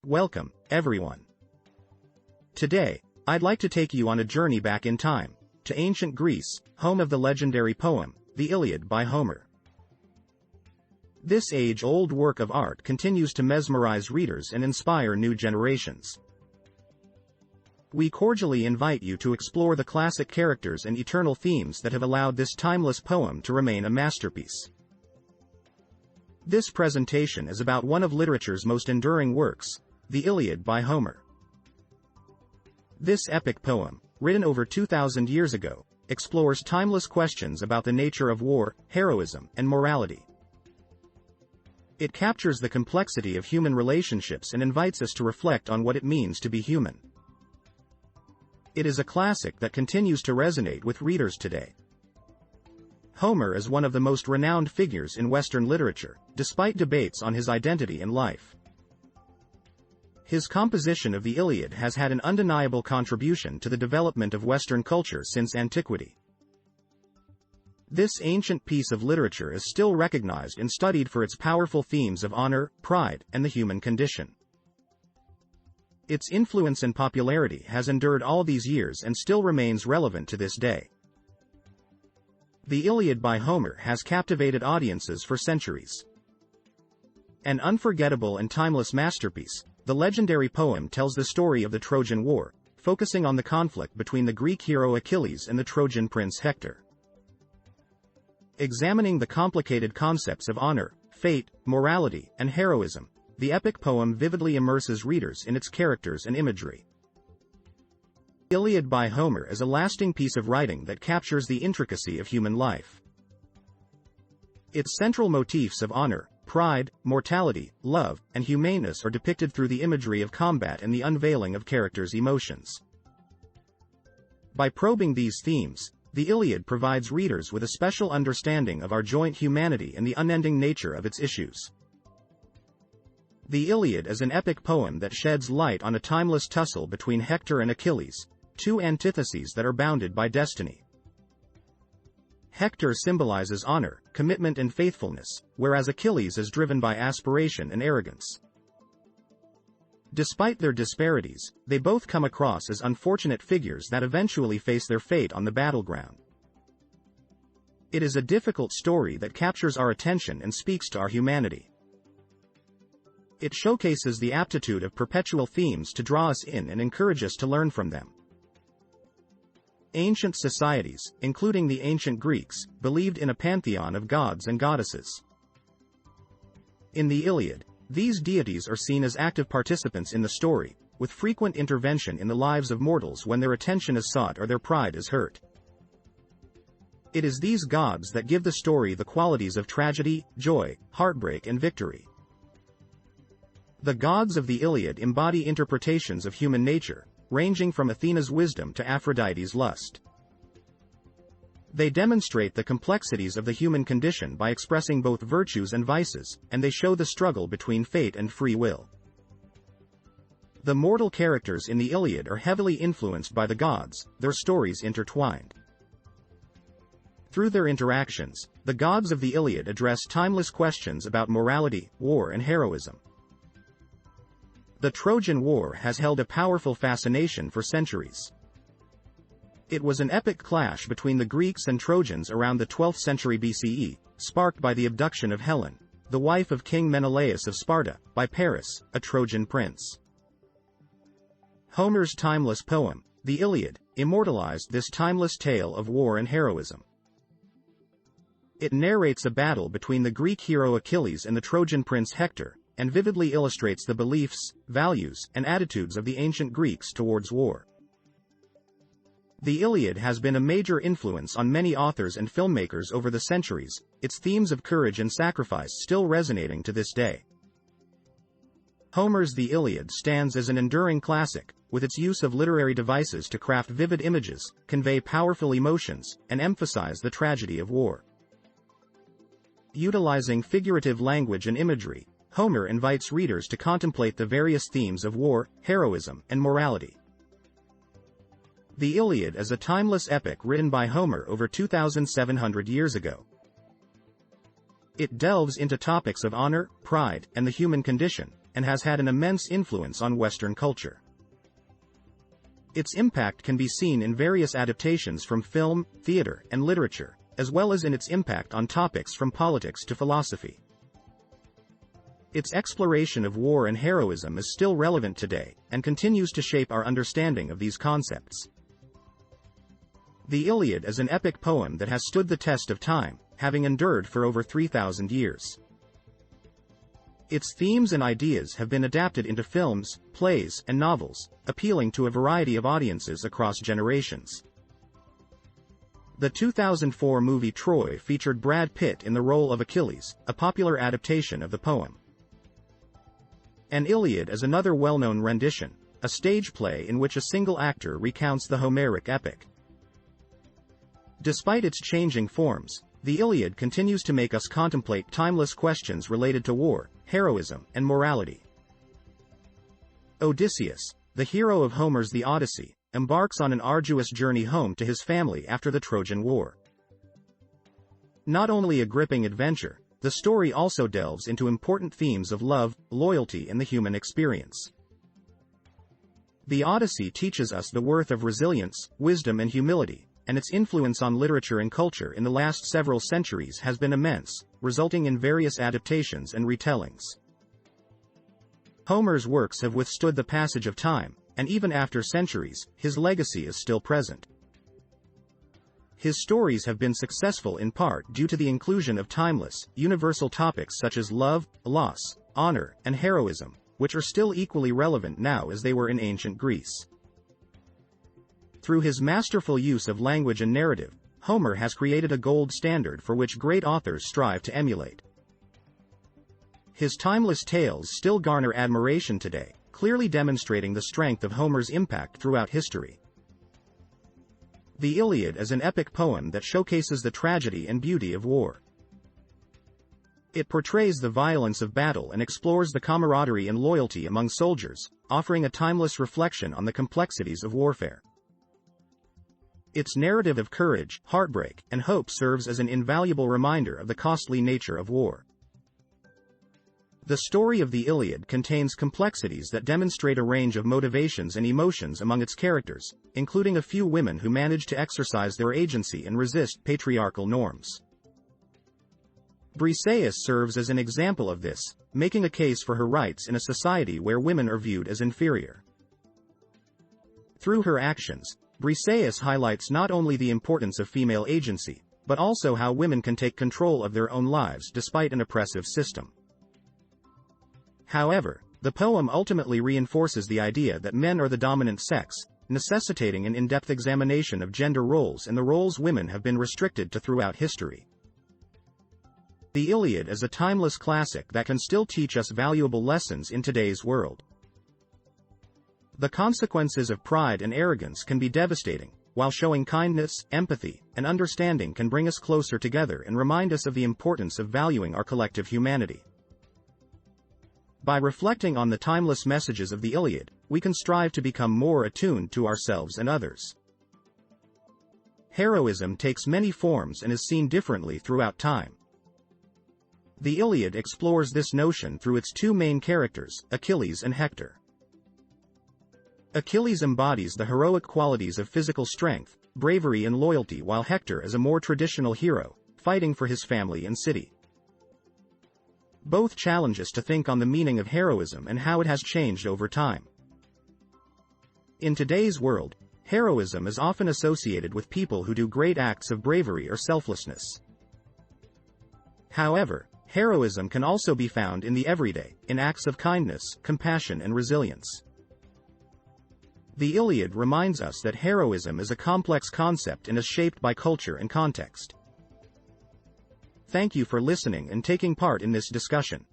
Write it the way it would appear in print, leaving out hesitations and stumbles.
Welcome, everyone. Today, I'd like to take you on a journey back in time, to ancient Greece, home of the legendary poem, the Iliad by Homer. This age-old work of art continues to mesmerize readers and inspire new generations. We cordially invite you to explore the classic characters and eternal themes that have allowed this timeless poem to remain a masterpiece. This presentation is about one of literature's most enduring works, the Iliad by Homer. This epic poem, written over 2,000 years ago, explores timeless questions about the nature of war, heroism, and morality. It captures the complexity of human relationships and invites us to reflect on what it means to be human. It is a classic that continues to resonate with readers today. Homer is one of the most renowned figures in Western literature, despite debates on his identity and life. His composition of the Iliad has had an undeniable contribution to the development of Western culture since antiquity. This ancient piece of literature is still recognized and studied for its powerful themes of honor, pride, and the human condition. Its influence and popularity has endured all these years and still remains relevant to this day. The Iliad by Homer has captivated audiences for centuries. An unforgettable and timeless masterpiece, the legendary poem tells the story of the Trojan War, focusing on the conflict between the Greek hero Achilles and the Trojan prince Hector. Examining the complicated concepts of honor, fate, morality, and heroism, the epic poem vividly immerses readers in its characters and imagery. The Iliad by Homer is a lasting piece of writing that captures the intricacy of human life. Its central motifs of honor, pride, mortality, love, and humaneness are depicted through the imagery of combat and the unveiling of characters' emotions. By probing these themes, the Iliad provides readers with a special understanding of our joint humanity and the unending nature of its issues. The Iliad is an epic poem that sheds light on a timeless tussle between Hector and Achilles, two antitheses that are bounded by destiny. Hector symbolizes honor, commitment and faithfulness, whereas Achilles is driven by aspiration and arrogance. Despite their disparities, they both come across as unfortunate figures that eventually face their fate on the battleground. It is a difficult story that captures our attention and speaks to our humanity. It showcases the aptitude of perpetual themes to draw us in and encourage us to learn from them. Ancient societies, including the ancient Greeks, believed in a pantheon of gods and goddesses. In the Iliad, these deities are seen as active participants in the story, with frequent intervention in the lives of mortals when their attention is sought or their pride is hurt. It is these gods that give the story the qualities of tragedy, joy, heartbreak and victory. The gods of the Iliad embody interpretations of human nature, ranging from Athena's wisdom to Aphrodite's lust. They demonstrate the complexities of the human condition by expressing both virtues and vices, and they show the struggle between fate and free will. The mortal characters in the Iliad are heavily influenced by the gods, their stories intertwined. Through their interactions, the gods of the Iliad address timeless questions about morality, war and heroism. The Trojan War has held a powerful fascination for centuries. It was an epic clash between the Greeks and Trojans around the 12th century BCE, sparked by the abduction of Helen, the wife of King Menelaus of Sparta, by Paris, a Trojan prince. Homer's timeless poem, the Iliad, immortalized this timeless tale of war and heroism. It narrates a battle between the Greek hero Achilles and the Trojan prince Hector, and vividly illustrates the beliefs, values, and attitudes of the ancient Greeks towards war. The Iliad has been a major influence on many authors and filmmakers over the centuries, its themes of courage and sacrifice still resonating to this day. Homer's The Iliad stands as an enduring classic, with its use of literary devices to craft vivid images, convey powerful emotions, and emphasize the tragedy of war. Utilizing figurative language and imagery, Homer invites readers to contemplate the various themes of war, heroism, and morality. The Iliad is a timeless epic written by Homer over 2,700 years ago. It delves into topics of honor, pride, and the human condition, and has had an immense influence on Western culture. Its impact can be seen in various adaptations from film, theater, and literature, as well as in its impact on topics from politics to philosophy. Its exploration of war and heroism is still relevant today, and continues to shape our understanding of these concepts. The Iliad is an epic poem that has stood the test of time, having endured for over 3,000 years. Its themes and ideas have been adapted into films, plays, and novels, appealing to a variety of audiences across generations. The 2004 movie Troy featured Brad Pitt in the role of Achilles, a popular adaptation of the poem. An Iliad is another well-known rendition, a stage play in which a single actor recounts the Homeric epic. Despite its changing forms, the Iliad continues to make us contemplate timeless questions related to war, heroism, and morality. Odysseus, the hero of Homer's The Odyssey, embarks on an arduous journey home to his family after the Trojan War. Not only a gripping adventure, the story also delves into important themes of love, loyalty, and the human experience. The Odyssey teaches us the worth of resilience, wisdom, and humility, and its influence on literature and culture in the last several centuries has been immense, resulting in various adaptations and retellings. Homer's works have withstood the passage of time, and even after centuries, his legacy is still present. His stories have been successful in part due to the inclusion of timeless, universal topics such as love, loss, honor, and heroism, which are still equally relevant now as they were in ancient Greece. Through his masterful use of language and narrative, Homer has created a gold standard for which great authors strive to emulate. His timeless tales still garner admiration today, clearly demonstrating the strength of Homer's impact throughout history. The Iliad is an epic poem that showcases the tragedy and beauty of war. It portrays the violence of battle and explores the camaraderie and loyalty among soldiers, offering a timeless reflection on the complexities of warfare. Its narrative of courage, heartbreak, and hope serves as an invaluable reminder of the costly nature of war. The story of the Iliad contains complexities that demonstrate a range of motivations and emotions among its characters, including a few women who manage to exercise their agency and resist patriarchal norms. Briseis serves as an example of this, making a case for her rights in a society where women are viewed as inferior. Through her actions, Briseis highlights not only the importance of female agency, but also how women can take control of their own lives despite an oppressive system. However, the poem ultimately reinforces the idea that men are the dominant sex, necessitating an in-depth examination of gender roles and the roles women have been restricted to throughout history. The Iliad is a timeless classic that can still teach us valuable lessons in today's world. The consequences of pride and arrogance can be devastating, while showing kindness, empathy, and understanding can bring us closer together and remind us of the importance of valuing our collective humanity. By reflecting on the timeless messages of the Iliad, we can strive to become more attuned to ourselves and others. Heroism takes many forms and is seen differently throughout time. The Iliad explores this notion through its two main characters, Achilles and Hector. Achilles embodies the heroic qualities of physical strength, bravery, and loyalty, while Hector is a more traditional hero, fighting for his family and city. Both challenge us to think on the meaning of heroism and how it has changed over time. In today's world, heroism is often associated with people who do great acts of bravery or selflessness. However, heroism can also be found in the everyday, in acts of kindness, compassion, and resilience. The Iliad reminds us that heroism is a complex concept and is shaped by culture and context. Thank you for listening and taking part in this discussion.